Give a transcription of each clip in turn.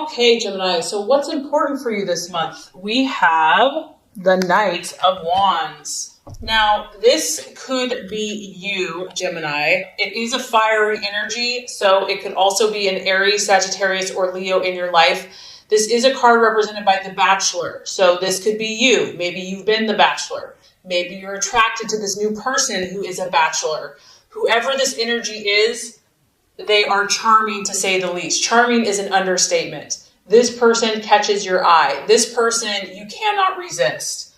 Okay, Gemini, so what's important for you this month? We have the Knight of Wands. Now, this could be you, Gemini. It is a fiery energy, so it could also be an Aries, Sagittarius, or Leo in your life. This is a card represented by the Bachelor, so this could be you. Maybe you've been the Bachelor. Maybe you're attracted to this new person who is a Bachelor. Whoever this energy is, they are charming, to say the least. Charming is an understatement. This person catches your eye. This person you cannot resist.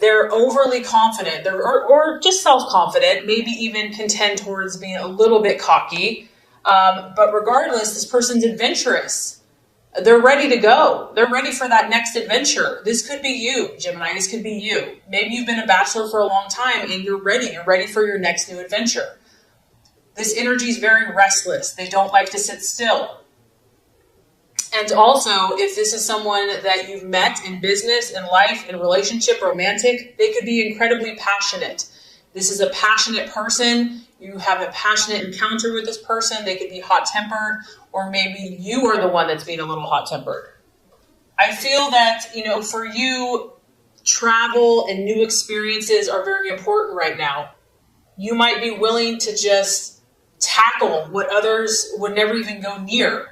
They're overly confident, or just self-confident, maybe even can tend towards being a little bit cocky. But regardless, this person's adventurous. They're ready to go. They're ready for that next adventure. This could be you, Gemini. This could be you. Maybe you've been a Bachelor for a long time and you're ready. You're ready for your next new adventure. This energy is very restless. They don't like to sit still. And also, if this is someone that you've met in business, in life, in relationship, romantic, they could be incredibly passionate. This is a passionate person. You have a passionate encounter with this person. They could be hot-tempered, or maybe you are the one that's being a little hot-tempered. I feel that, for you, travel and new experiences are very important right now. You might be willing to just tackle what others would never even go near.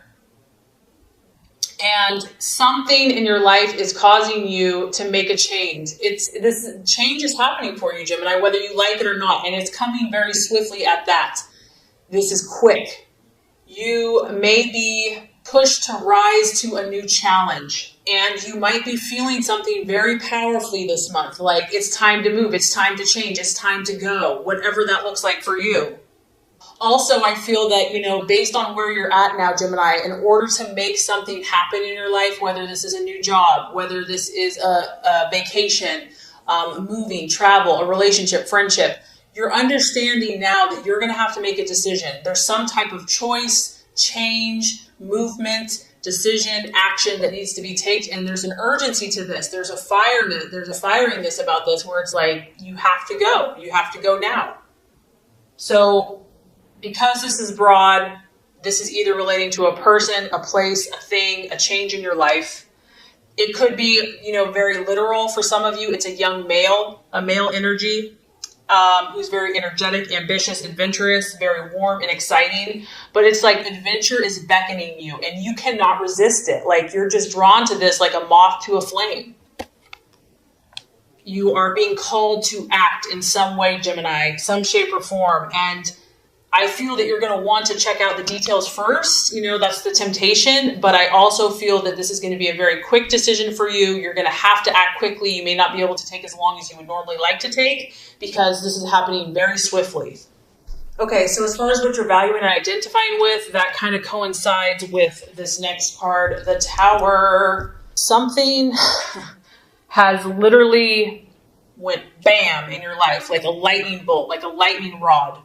And something in your life is causing you to make a change. This change is happening for you, Gemini, whether you like it or not, and it's coming very swiftly at that. This is quick. You may be pushed to rise to a new challenge, and you might be feeling something very powerfully this month, like it's time to move, it's time to change, it's time to go, whatever that looks like for you. Also, I feel that, based on where you're at now, Gemini, in order to make something happen in your life, whether this is a new job, whether this is a vacation, moving, travel, a relationship, friendship, you're understanding now that you're going to have to make a decision. There's some type of choice, change, movement, decision, action that needs to be taken. And there's an urgency to this. There's a firiness about this where it's like, you have to go. You have to go now. So, because this is broad, this is either relating to a person, a place, a thing, a change in your life. It could be, very literal for some of you. It's a young male, a male energy, who's very energetic, ambitious, adventurous, very warm and exciting. But it's like adventure is beckoning you and you cannot resist it. Like you're just drawn to this like a moth to a flame. You are being called to act in some way, Gemini, some shape or form. And I feel that you're going to want to check out the details first. That's the temptation. But I also feel that this is going to be a very quick decision for you. You're going to have to act quickly. You may not be able to take as long as you would normally like to take because this is happening very swiftly. Okay, so as far as what you're valuing and identifying with, that kind of coincides with this next card, the Tower. Something has literally went bam in your life, like a lightning bolt, like a lightning rod.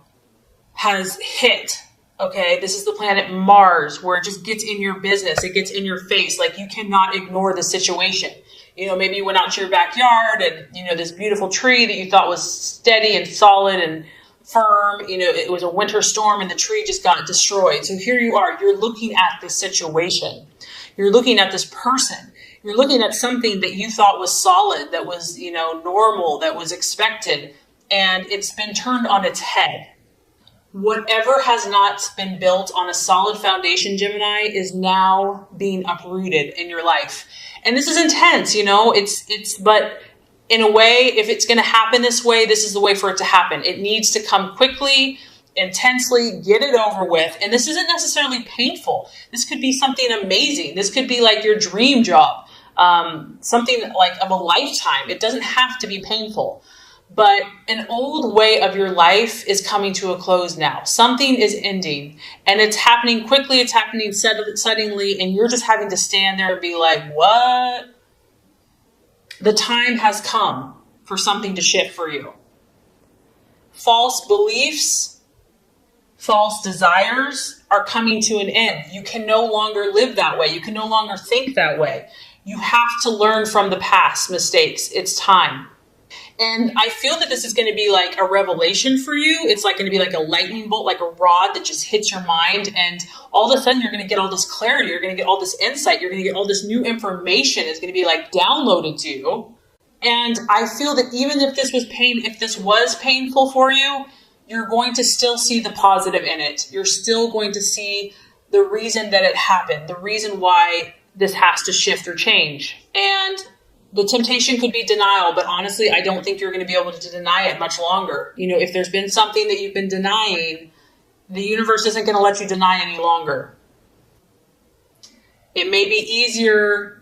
Has hit, okay? This is the planet Mars, where it just gets in your business. It gets in your face. Like, you cannot ignore the situation. Maybe you went out to your backyard and, this beautiful tree that you thought was steady and solid and firm, it was a winter storm and the tree just got destroyed. So here you are. You're looking at this situation. You're looking at this person. You're looking at something that you thought was solid, that was, normal, that was expected, and it's been turned on its head. Whatever has not been built on a solid foundation, Gemini, is now being uprooted in your life. And this is intense, but in a way, if it's going to happen this way, this is the way for it to happen. It needs to come quickly, intensely, get it over with. And this isn't necessarily painful. This could be something amazing. This could be like your dream job, something like of a lifetime. It doesn't have to be painful. But an old way of your life is coming to a close now. Something is ending and it's happening quickly. It's happening suddenly and you're just having to stand there and be like, what? The time has come for something to shift for you. False beliefs, false desires are coming to an end. You can no longer live that way. You can no longer think that way. You have to learn from the past mistakes. It's time. And I feel that this is going to be like a revelation for you. It's like going to be like a lightning bolt, like a rod that just hits your mind. And all of a sudden you're going to get all this clarity. You're going to get all this insight. You're going to get all this new information. It's going to be like downloaded to you. And I feel that even if this was painful for you, you're going to still see the positive in it. You're still going to see the reason that it happened, the reason why this has to shift or change. And the temptation could be denial, but honestly, I don't think you're going to be able to deny it much longer. If there's been something that you've been denying, the universe isn't going to let you deny any longer. It may be easier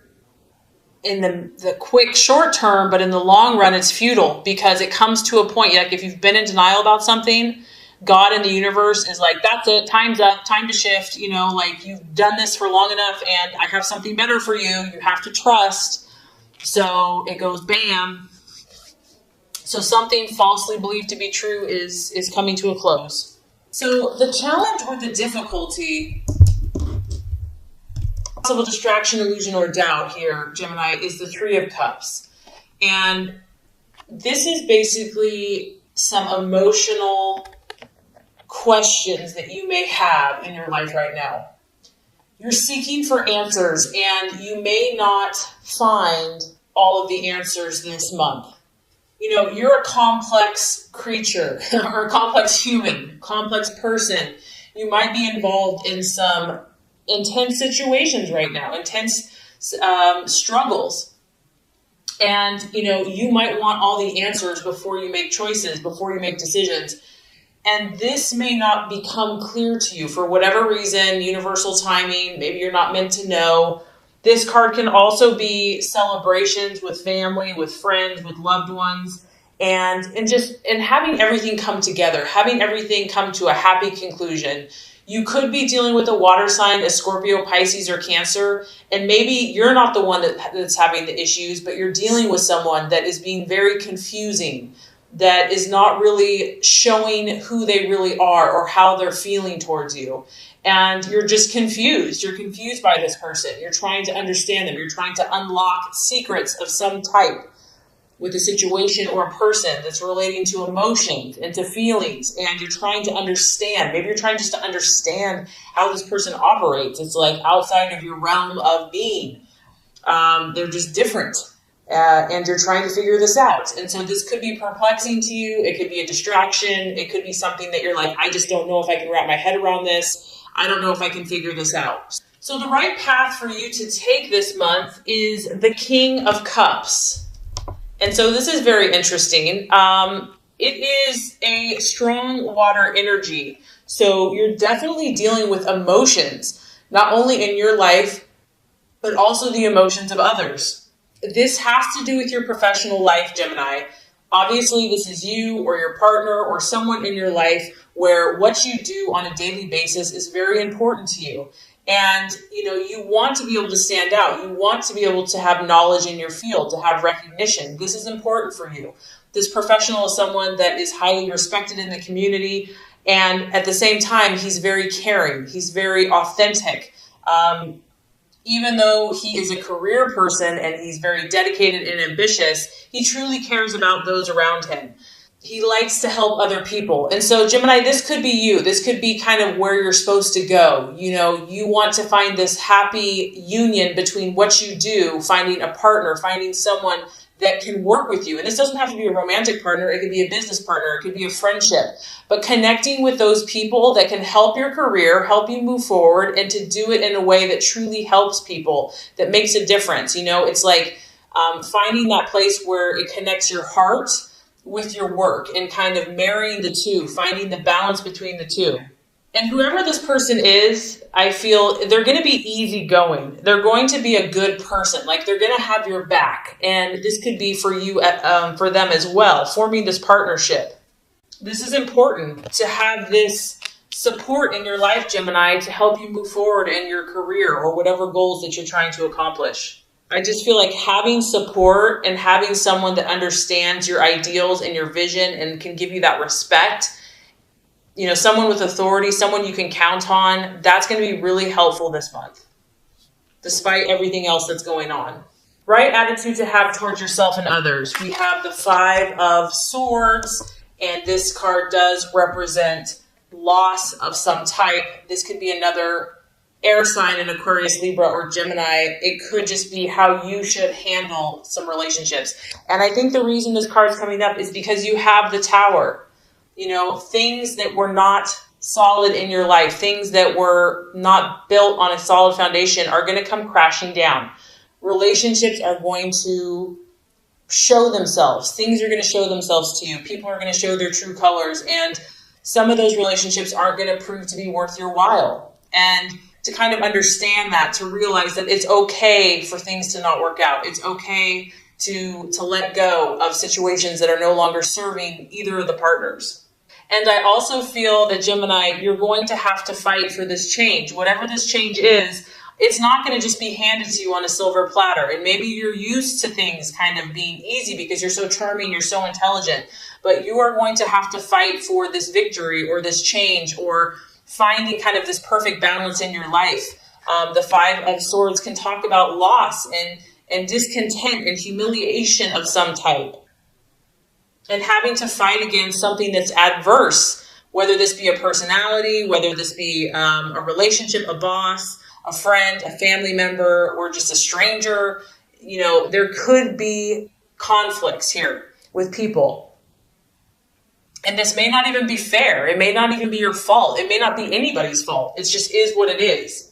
in the quick short term, but in the long run, it's futile because it comes to a point, like if you've been in denial about something, God and the universe is like, that's it, time's up, time to shift, like you've done this for long enough and I have something better for you. You have to trust. So it goes bam. So something falsely believed to be true is coming to a close. So the challenge or the difficulty, possible distraction, illusion, or doubt here, Gemini, is the Three of Cups. And this is basically some emotional questions that you may have in your life right now. You're seeking for answers and you may not find all of the answers this month. You're a complex creature or a complex human, complex person. You might be involved in some intense situations right now, intense struggles. And, you might want all the answers before you make choices, before you make decisions. And this may not become clear to you for whatever reason, universal timing, maybe you're not meant to know. This card can also be celebrations with family, with friends, with loved ones, and having everything come together, having everything come to a happy conclusion. You could be dealing with a water sign, a Scorpio, Pisces, or Cancer, and maybe you're not the one that's having the issues, but you're dealing with someone that is being very confusing, that is not really showing who they really are or how they're feeling towards you. And you're just confused. You're confused by this person. You're trying to understand them. You're trying to unlock secrets of some type with a situation or a person that's relating to emotions and to feelings. And you're trying to understand. Maybe you're trying just to understand how this person operates. It's like outside of your realm of being. They're just different. And you're trying to figure this out. And so this could be perplexing to you. It could be a distraction. It could be something that you're like, I just don't know if I can wrap my head around this. I don't know if I can figure this out. So the right path for you to take this month is the King of Cups. And so this is very interesting. It is a strong water energy. So you're definitely dealing with emotions, not only in your life, but also the emotions of others. This has to do with your professional life, Gemini. Obviously, this is you or your partner or someone in your life where what you do on a daily basis is very important to you. And, you want to be able to stand out. You want to be able to have knowledge in your field, to have recognition. This is important for you. This professional is someone that is highly respected in the community. And at the same time, he's very caring. He's very authentic. Even though he is a career person and he's very dedicated and ambitious, he truly cares about those around him. He likes to help other people. And so, Gemini, this could be you. This could be kind of where you're supposed to go. You want to find this happy union between what you do, finding a partner, finding someone that can work with you. And this doesn't have to be a romantic partner. It could be a business partner. It could be a friendship. But connecting with those people that can help your career, help you move forward, and to do it in a way that truly helps people, that makes a difference. It's like finding that place where it connects your heart with your work and kind of marrying the two, finding the balance between the two. And whoever this person is, I feel they're going to be easygoing. They're going to be a good person. Like they're going to have your back. And this could be for you, for them as well, forming this partnership. This is important to have this support in your life, Gemini, to help you move forward in your career or whatever goals that you're trying to accomplish. I just feel like having support and having someone that understands your ideals and your vision and can give you that respect, someone with authority, someone you can count on, that's going to be really helpful this month, despite everything else that's going on. right attitude to have towards yourself and others. We have the Five of Swords, and this card does represent loss of some type. This could be another air sign in Aquarius, Libra, or Gemini. It could just be how you should handle some relationships. And I think the reason this card is coming up is because you have the Tower. You know, things that were not solid in your life, things that were not built on a solid foundation are going to come crashing down. Relationships are going to show themselves. Things are going to show themselves to you. People are going to show their true colors. And some of those relationships aren't going to prove to be worth your while. And to kind of understand that, to realize that it's okay for things to not work out. It's okay to let go of situations that are no longer serving either of the partners. And I also feel that, Gemini, you're going to have to fight for this change. Whatever this change is, it's not going to just be handed to you on a silver platter. And maybe you're used to things kind of being easy because you're so charming, you're so intelligent. But you are going to have to fight for this victory or this change or finding kind of this perfect balance in your life. The Five of Swords can talk about loss and discontent and humiliation of some type. And having to fight against something that's adverse, whether this be a personality, whether this be a relationship, a boss, a friend, a family member, or just a stranger. You know, there could be conflicts here with people. And this may not even be fair. It may not even be your fault. It may not be anybody's fault. It just is what it is.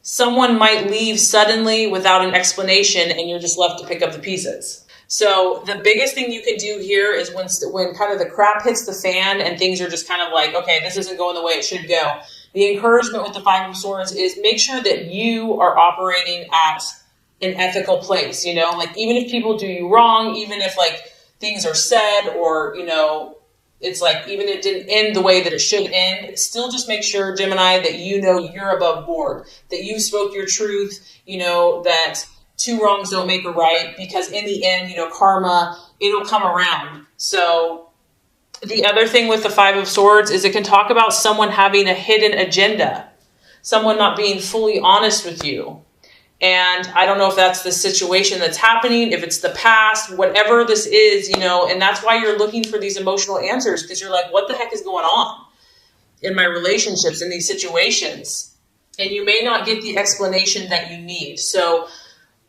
Someone might leave suddenly without an explanation and you're just left to pick up the pieces. So the biggest thing you can do here is when kind of the crap hits the fan and things are just kind of like, okay, this isn't going the way it should go. The encouragement with the Five of Swords is make sure that you are operating at an ethical place, you know, like even if people do you wrong, even if like things are said or, you know, it's like even if it didn't end the way that it should end, still just make sure, Gemini, that you know you're above board, that you spoke your truth, you know, that two wrongs don't make a right, because in the end, you know, karma, it'll come around. So the other thing with the Five of Swords is it can talk about someone having a hidden agenda, someone not being fully honest with you. And I don't know if that's the situation that's happening, if it's the past, whatever this is, you know, and that's why you're looking for these emotional answers, because you're like, what the heck is going on in my relationships, in these situations? And you may not get the explanation that you need. So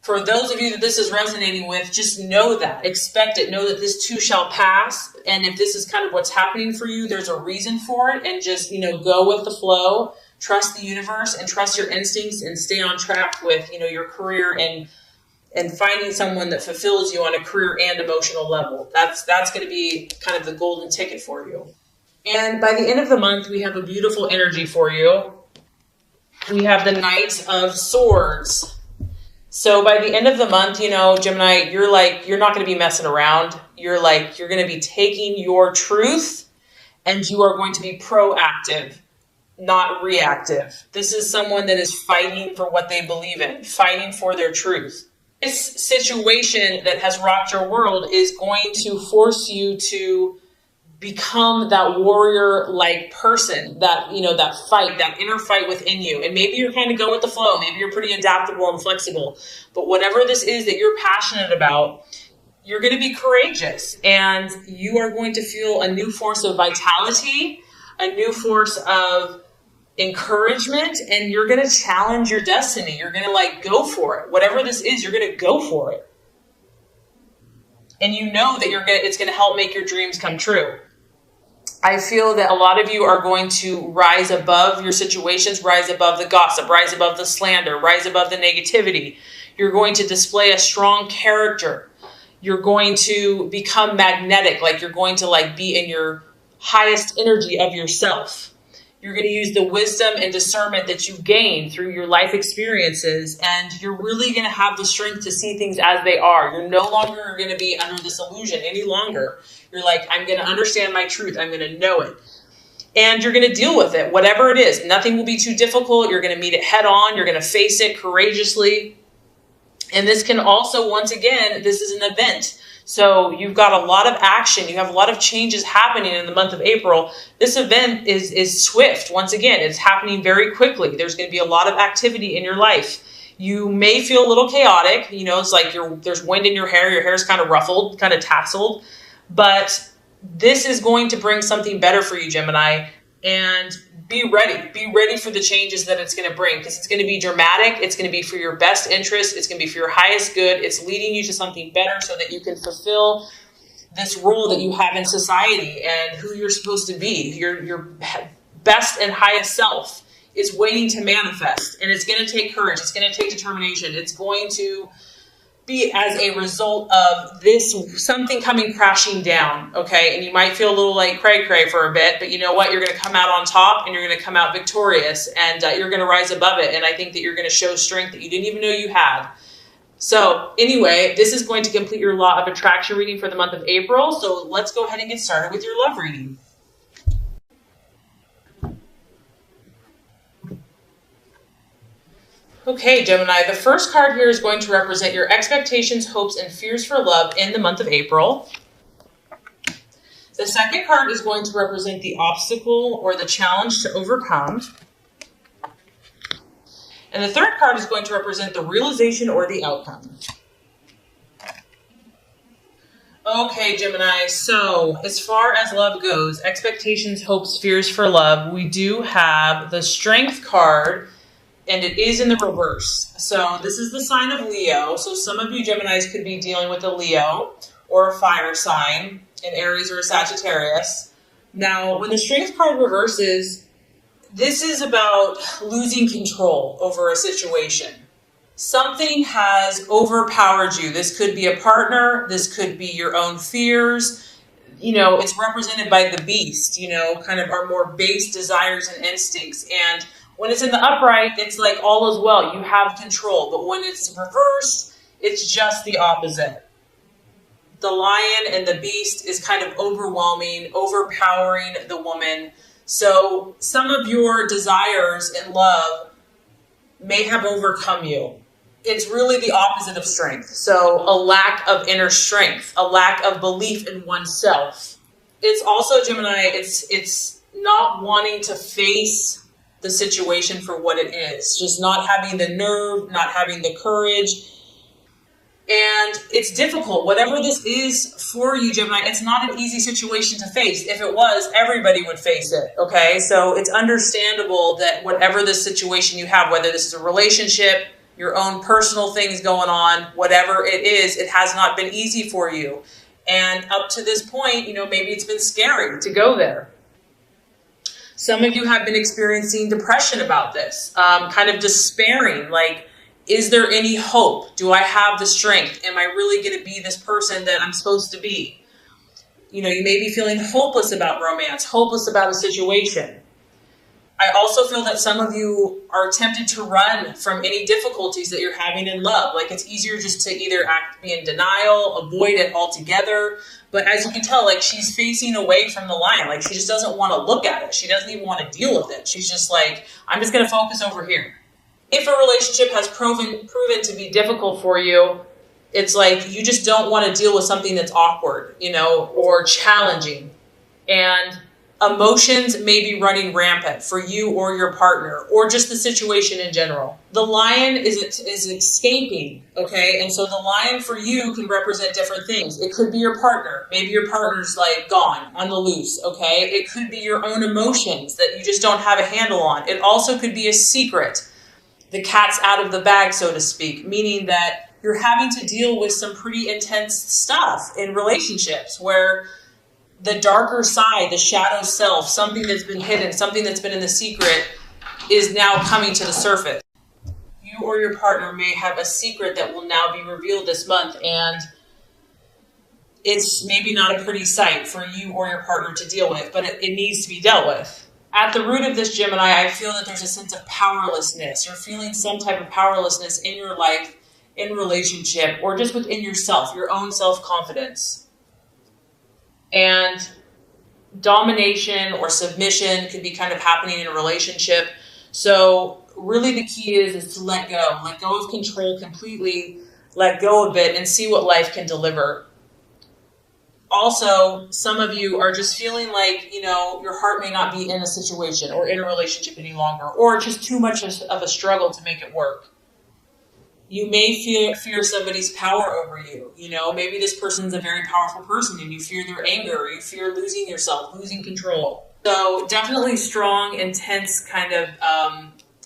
for those of you that this is resonating with, just know that, expect it, know that this too shall pass. And if this is kind of what's happening for you, there's a reason for it, and just, you know, go with the flow. Trust the universe and trust your instincts and stay on track with, you know, your career and finding someone that fulfills you on a career and emotional level. That's going to be kind of the golden ticket for you. And by the end of the month, we have a beautiful energy for you. We have the Knight of Swords. So by the end of the month, you know, Gemini, you're not going to be messing around. You're going to be taking your truth and you are going to be proactive, not reactive. This is someone that is fighting for what they believe in, fighting for their truth. This situation that has rocked your world is going to force you to become that warrior-like person, that, you know, that fight, that inner fight within you. And maybe you're kind of go with the flow. Maybe you're pretty adaptable and flexible. But whatever this is that you're passionate about, you're going to be courageous. And you are going to feel a new force of vitality, a new force of encouragement, and you're going to challenge your destiny. You're going to go for it. Whatever this is, you're going to go for it. And you know that it's going to help make your dreams come true. I feel that a lot of you are going to rise above your situations, rise above the gossip, rise above the slander, rise above the negativity. You're going to display a strong character. You're going to become magnetic, you're going to be in your highest energy of yourself. You're going to use the wisdom and discernment that you gain through your life experiences, and you're really going to have the strength to see things as they are. You're no longer going to be under this illusion any longer. You're I'm going to understand my truth. I'm going to know it. And you're going to deal with it, whatever it is. Nothing will be too difficult. You're going to meet it head on. You're going to face it courageously. And this can also, once again, this is an event. So you've got a lot of action. You have a lot of changes happening in the month of April. This event is swift. Once again, it's happening very quickly. There's going to be a lot of activity in your life. You may feel a little chaotic. It's like there's wind in your hair's kind of ruffled, kind of tasseled, but this is going to bring something better for you, Gemini, and be ready for the changes that it's going to bring, because it's going to be dramatic. It's going to be for your best interest. It's going to be for your highest good. It's leading you to something better so that you can fulfill this role that you have in society and who you're supposed to be. Your best and highest self is waiting to manifest, and it's going to take courage. It's going to take determination. It's going to be as a result of this, something coming crashing down, okay? And you might feel a little like cray for a bit, but you know what? You're going to come out on top, and you're going to come out victorious, and you're going to rise above it. And I think that you're going to show strength that you didn't even know you had. So anyway, this is going to complete your law of attraction reading for the month of April. So let's go ahead and get started with your love reading. Okay, Gemini, the first card here is going to represent your expectations, hopes, and fears for love in the month of April. The second card is going to represent the obstacle or the challenge to overcome. And the third card is going to represent the realization or the outcome. Okay, Gemini, so as far as love goes, expectations, hopes, fears for love, we do have the Strength card, and it is in the reverse. So this is the sign of Leo. So some of you Geminis could be dealing with a Leo or a fire sign, an Aries or a Sagittarius. Now, when the Strength card reverses, this is about losing control over a situation. Something has overpowered you. This could be a partner. This could be your own fears. It's represented by the beast, kind of our more base desires and instincts. And when it's in the upright, it's like all is well. You have control. But when it's reversed, it's just the opposite. The lion and the beast is kind of overwhelming, overpowering the woman. So some of your desires in love may have overcome you. It's really the opposite of strength. So a lack of inner strength, a lack of belief in oneself. It's also, Gemini, it's not wanting to face the situation for what it is. Just not having the nerve, not having the courage. And it's difficult. Whatever this is for you, Gemini, it's not an easy situation to face. If it was, everybody would face it, okay? So it's understandable that whatever this situation you have, whether this is a relationship, your own personal things going on, whatever it is, it has not been easy for you. And up to this point, maybe it's been scary to go there. Some of you have been experiencing depression about this, kind of despairing, like, is there any hope? Do I have the strength? Am I really going to be this person that I'm supposed to be? You may be feeling hopeless about romance, hopeless about a situation. I also feel that some of you are tempted to run from any difficulties that you're having in love. Like, it's easier just to either be in denial, avoid it altogether. But as you can tell, like, she's facing away from the lion. Like, she just doesn't want to look at it. She doesn't even want to deal with it. She's just like, I'm just going to focus over here. If a relationship has proven to be difficult for you, it's like you just don't want to deal with something that's awkward, or challenging. And emotions may be running rampant for you or your partner, or just the situation in general. The lion is escaping, okay? And so the lion for you can represent different things. It could be your partner. Maybe your partner's like gone, on the loose, okay? It could be your own emotions that you just don't have a handle on. It also could be a secret. The cat's out of the bag, so to speak, meaning that you're having to deal with some pretty intense stuff in relationships where the darker side, the shadow self, something that's been hidden, something that's been in the secret is now coming to the surface. You or your partner may have a secret that will now be revealed this month, and it's maybe not a pretty sight for you or your partner to deal with, but it needs to be dealt with. At the root of this, Gemini, I feel that there's a sense of powerlessness. You're feeling some type of powerlessness in your life, in relationship, or just within yourself, your own self-confidence. And domination or submission could be kind of happening in a relationship. So really the key is to let go of control completely, let go of it, and see what life can deliver. Also, some of you are just feeling like, your heart may not be in a situation or in a relationship any longer, or just too much of a struggle to make it work. You may fear somebody's power over you. You know, maybe this person's a very powerful person and you fear their anger, or you fear losing yourself, losing control. So definitely strong, intense kind of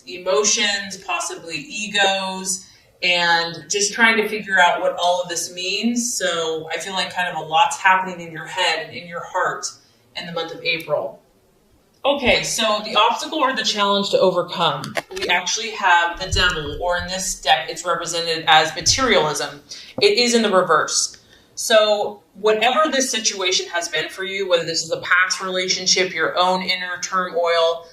emotions, possibly egos, and just trying to figure out what all of this means. So I feel like kind of a lot's happening in your head and in your heart in the month of April. Okay, so the obstacle or the challenge to overcome, we actually have the devil, or in this deck, it's represented as materialism. It is in the reverse. So whatever this situation has been for you, whether this is a past relationship, your own inner turmoil,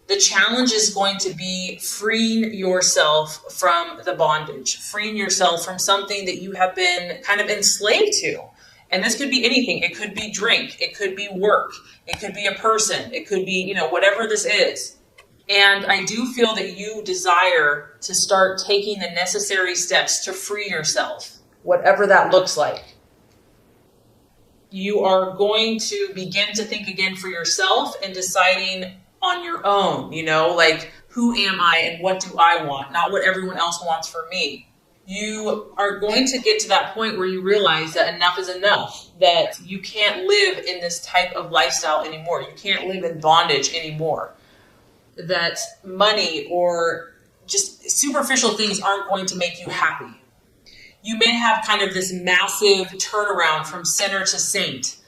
the challenge is going to be freeing yourself from the bondage, freeing yourself from something that you have been kind of enslaved to. And this could be anything. It could be drink. It could be work. It could be a person. It could be, you know, whatever this is. And I do feel that you desire to start taking the necessary steps to free yourself, whatever that looks like. You are going to begin to think again for yourself and deciding on your own, you know, like, who am I and what do I want? Not what everyone else wants for me. You are going to get to that point where you realize that enough is enough, that you can't live in this type of lifestyle anymore. You can't live in bondage anymore. That money or just superficial things aren't going to make you happy. You may have kind of this massive turnaround from sinner to saint.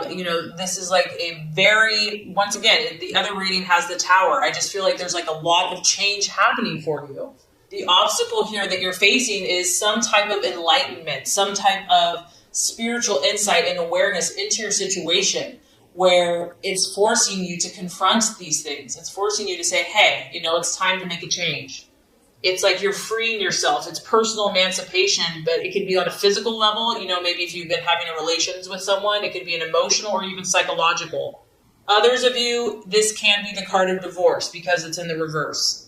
You know, this is like a very, once again, the other reading has the Tower. I just feel like there's like a lot of change happening for you. The obstacle here that you're facing is some type of enlightenment, some type of spiritual insight and awareness into your situation, where it's forcing you to confront these things. It's forcing you to say, hey, you know, it's time to make a change. It's like you're freeing yourself. It's personal emancipation, but it could be on a physical level. You know, maybe if you've been having relations with someone, it could be an emotional or even psychological. Others of you, this can be the card of divorce because it's in the reverse.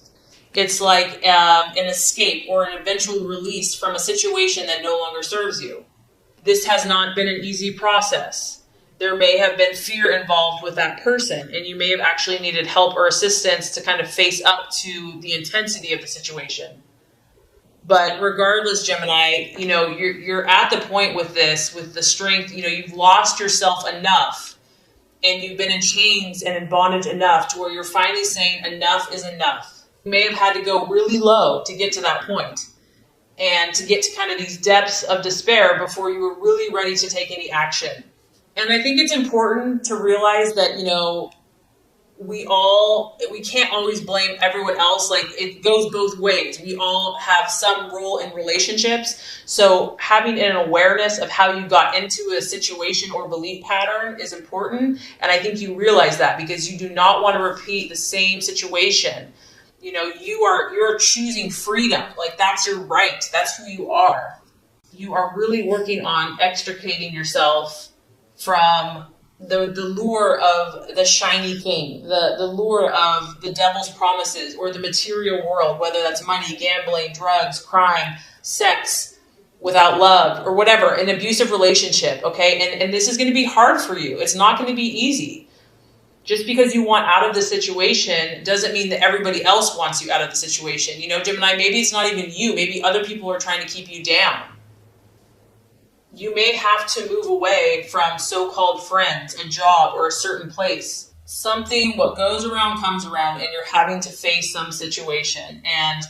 It's like an escape or an eventual release from a situation that no longer serves you. This has not been an easy process. There may have been fear involved with that person, and you may have actually needed help or assistance to kind of face up to the intensity of the situation. But regardless, Gemini, you know, you're at the point with this, with the strength, you know, you've lost yourself enough, and you've been in chains and in bondage enough to where you're finally saying enough is enough. You may have had to go really low to get to that point and to get to kind of these depths of despair before you were really ready to take any action. And I think it's important to realize that, you know, we can't always blame everyone else. Like, it goes both ways. We all have some role in relationships. So having an awareness of how you got into a situation or belief pattern is important. And I think you realize that because you do not want to repeat the same situation. You know, you're choosing freedom. Like, that's your right. That's who you are. You are really working on extricating yourself from the lure of the shiny thing, the lure of the devil's promises or the material world, whether that's money, gambling, drugs, crime, sex without love, or whatever, an abusive relationship, okay? And this is going to be hard for you. It's not going to be easy. Just because you want out of the situation doesn't mean that everybody else wants you out of the situation. You know, Gemini, maybe it's not even you. Maybe other people are trying to keep you down. You may have to move away from so-called friends, a job, or a certain place. Something, what goes around comes around, and you're having to face some situation. And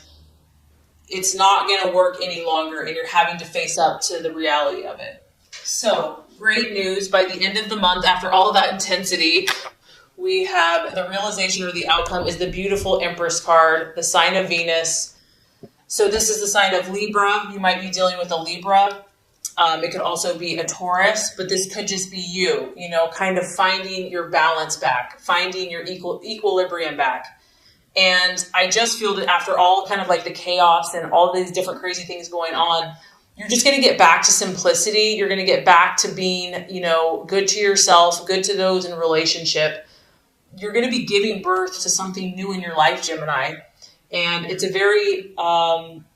it's not going to work any longer, and you're having to face up to the reality of it. So, great news. By the end of the month, after all of that intensity, we have the realization or the outcome is the beautiful Empress card, the sign of Venus. So this is the sign of Libra. You might be dealing with a Libra. It could also be a Taurus, but this could just be you, you know, kind of finding your balance back, finding your equilibrium back. And I just feel that after all kind of like the chaos and all these different crazy things going on, you're just going to get back to simplicity. You're going to get back to being, you know, good to yourself, good to those in relationship. You're going to be giving birth to something new in your life, Gemini. And it's a very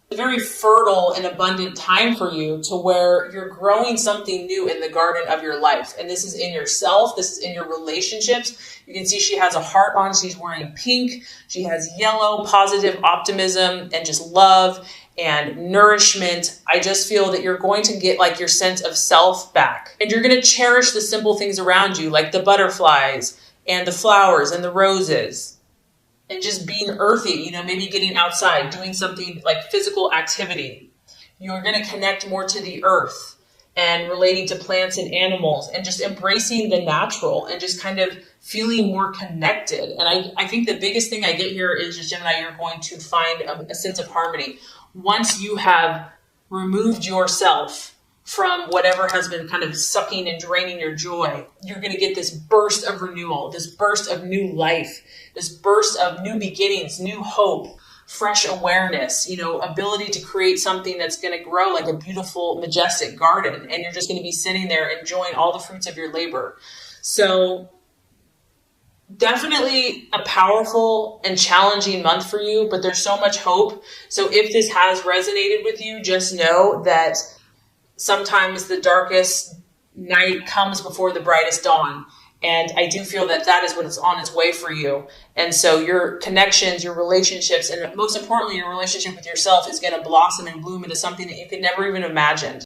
a very fertile and abundant time for you to where you're growing something new in the garden of your life. And this is in yourself. This is in your relationships. You can see she has a heart on. She's wearing pink. She has yellow, positive optimism and just love and nourishment. I just feel that you're going to get like your sense of self back. And you're going to cherish the simple things around you, like the butterflies and the flowers and the roses. And just being earthy, maybe getting outside, doing something like physical activity. You're going to connect more to the earth and relating to plants and animals and just embracing the natural and just kind of feeling more connected. And I think the biggest thing I get here is just, Gemini, you're going to find a sense of harmony. Once you have removed yourself from whatever has been kind of sucking and draining your joy, you're going to get this burst of renewal, this burst of new life, this burst of new beginnings, new hope, fresh awareness, ability to create something that's going to grow like a beautiful, majestic garden. And you're just going to be sitting there enjoying all the fruits of your labor. So definitely a powerful and challenging month for you, but there's so much hope. So if this has resonated with you, just know that sometimes the darkest night comes before the brightest dawn. And I do feel that that is what is on its way for you. And so your connections, your relationships, and most importantly, your relationship with yourself is going to blossom and bloom into something that you could never even imagine.